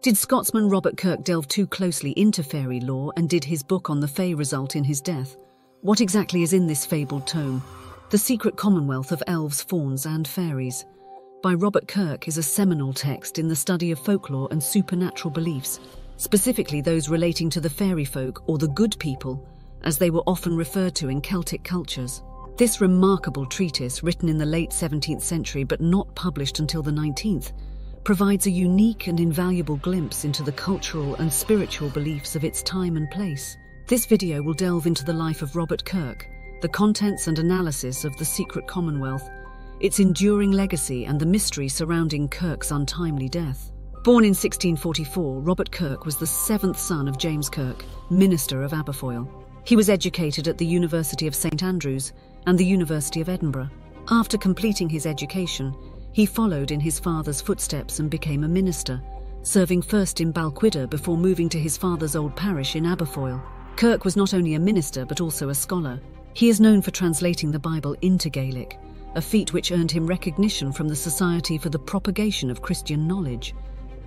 Did Scotsman Robert Kirk delve too closely into fairy lore, and did his book on the Fae result in his death? What exactly is in this fabled tome? The Secret Commonwealth of Elves, Fauns and Fairies by Robert Kirk is a seminal text in the study of folklore and supernatural beliefs, specifically those relating to the fairy folk, or the good people, as they were often referred to in Celtic cultures. This remarkable treatise, written in the late 17th century but not published until the 19th, provides a unique and invaluable glimpse into the cultural and spiritual beliefs of its time and place. This video will delve into the life of Robert Kirk, the contents and analysis of the Secret Commonwealth, its enduring legacy and the mystery surrounding Kirk's untimely death. Born in 1644, Robert Kirk was the seventh son of James Kirk, minister of Aberfoyle. He was educated at the University of St Andrews and the University of Edinburgh. After completing his education, he followed in his father's footsteps and became a minister, serving first in Balquhidder before moving to his father's old parish in Aberfoyle. Kirk was not only a minister but also a scholar. He is known for translating the Bible into Gaelic, a feat which earned him recognition from the Society for the Propagation of Christian Knowledge.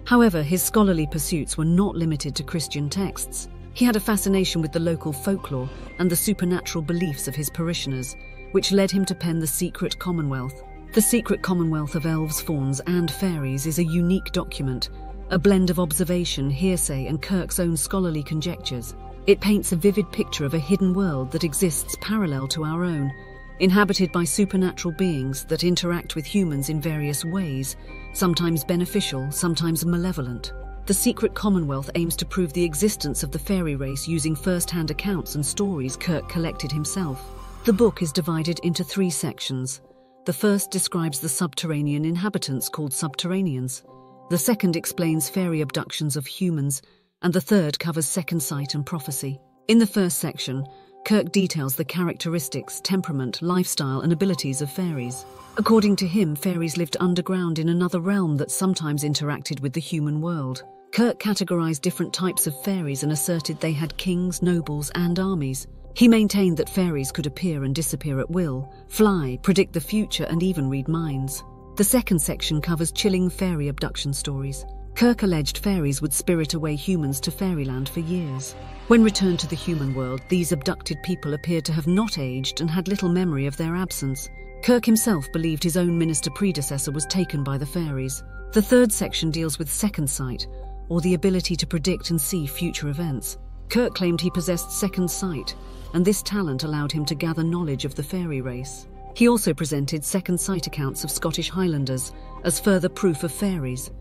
However, his scholarly pursuits were not limited to Christian texts. He had a fascination with the local folklore and the supernatural beliefs of his parishioners, which led him to pen the Secret Commonwealth. The Secret Commonwealth of Elves, Fauns and Fairies is a unique document, a blend of observation, hearsay and Kirk's own scholarly conjectures. It paints a vivid picture of a hidden world that exists parallel to our own, inhabited by supernatural beings that interact with humans in various ways, sometimes beneficial, sometimes malevolent. The Secret Commonwealth aims to prove the existence of the fairy race using first-hand accounts and stories Kirk collected himself. The book is divided into 3 sections. The first describes the subterranean inhabitants called subterraneans. The second explains fairy abductions of humans, and the third covers second sight and prophecy. In the first section, Kirk details the characteristics, temperament, lifestyle and abilities of fairies. According to him, fairies lived underground in another realm that sometimes interacted with the human world. Kirk categorized different types of fairies and asserted they had kings, nobles and armies. He maintained that fairies could appear and disappear at will, fly, predict the future and even read minds. The second section covers chilling fairy abduction stories. Kirk alleged fairies would spirit away humans to fairyland for years. When returned to the human world, these abducted people appeared to have not aged and had little memory of their absence. Kirk himself believed his own minister predecessor was taken by the fairies. The third section deals with second sight, or the ability to predict and see future events. Kirk claimed he possessed second sight, and this talent allowed him to gather knowledge of the fairy race. He also presented second sight accounts of Scottish Highlanders as further proof of fairies.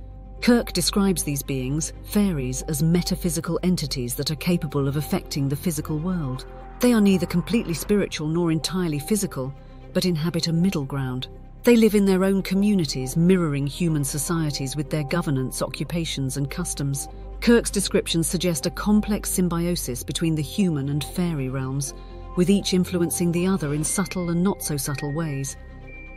Kirk describes these beings, fairies, as metaphysical entities that are capable of affecting the physical world. They are neither completely spiritual nor entirely physical, but inhabit a middle ground. They live in their own communities, mirroring human societies with their governance, occupations and customs. Kirk's descriptions suggest a complex symbiosis between the human and fairy realms, with each influencing the other in subtle and not-so-subtle ways.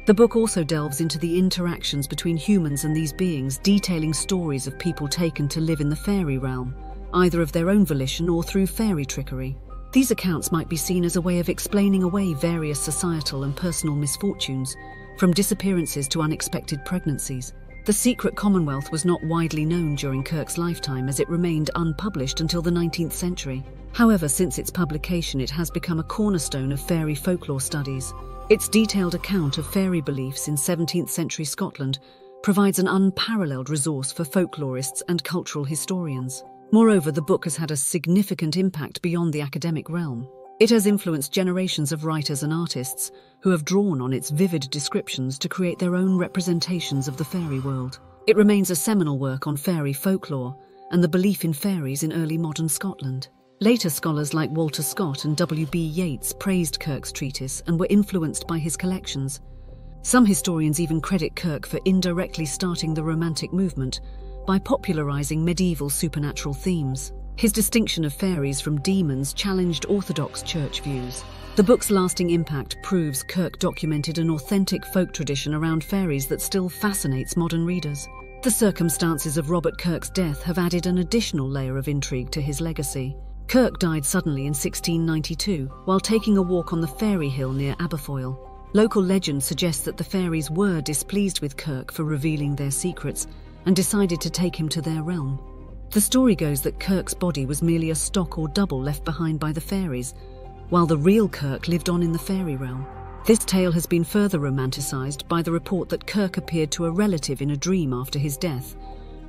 The book also delves into the interactions between humans and these beings, detailing stories of people taken to live in the fairy realm, either of their own volition or through fairy trickery. These accounts might be seen as a way of explaining away various societal and personal misfortunes, from disappearances to unexpected pregnancies. The Secret Commonwealth was not widely known during Kirk's lifetime, as it remained unpublished until the 19th century. However, since its publication, it has become a cornerstone of fairy folklore studies. Its detailed account of fairy beliefs in 17th century Scotland provides an unparalleled resource for folklorists and cultural historians. Moreover, the book has had a significant impact beyond the academic realm. It has influenced generations of writers and artists who have drawn on its vivid descriptions to create their own representations of the fairy world. It remains a seminal work on fairy folklore and the belief in fairies in early modern Scotland. Later scholars like Walter Scott and W.B. Yeats praised Kirk's treatise and were influenced by his collections. Some historians even credit Kirk for indirectly starting the Romantic movement by popularizing medieval supernatural themes. His distinction of fairies from demons challenged orthodox church views. The book's lasting impact proves Kirk documented an authentic folk tradition around fairies that still fascinates modern readers. The circumstances of Robert Kirk's death have added an additional layer of intrigue to his legacy. Kirk died suddenly in 1692 while taking a walk on the Fairy Hill near Aberfoyle. Local legend suggests that the fairies were displeased with Kirk for revealing their secrets and decided to take him to their realm. The story goes that Kirk's body was merely a stock or double left behind by the fairies, while the real Kirk lived on in the fairy realm. This tale has been further romanticised by the report that Kirk appeared to a relative in a dream after his death,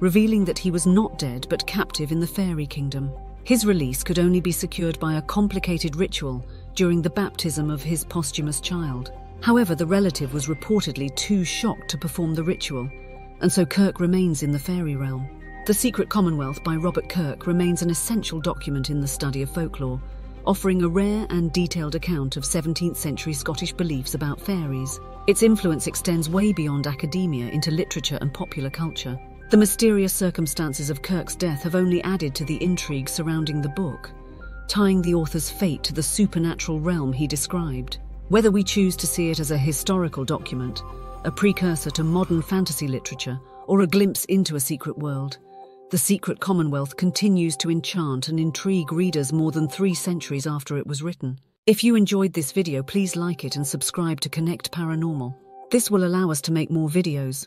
revealing that he was not dead but captive in the fairy kingdom. His release could only be secured by a complicated ritual during the baptism of his posthumous child. However, the relative was reportedly too shocked to perform the ritual, and so Kirk remains in the fairy realm. The Secret Commonwealth by Robert Kirk remains an essential document in the study of folklore, offering a rare and detailed account of 17th century Scottish beliefs about fairies. Its influence extends way beyond academia into literature and popular culture. The mysterious circumstances of Kirk's death have only added to the intrigue surrounding the book, tying the author's fate to the supernatural realm he described. Whether we choose to see it as a historical document, a precursor to modern fantasy literature, or a glimpse into a secret world, the Secret Commonwealth continues to enchant and intrigue readers more than 3 centuries after it was written. If you enjoyed this video, please like it and subscribe to Connect Paranormal. This will allow us to make more videos.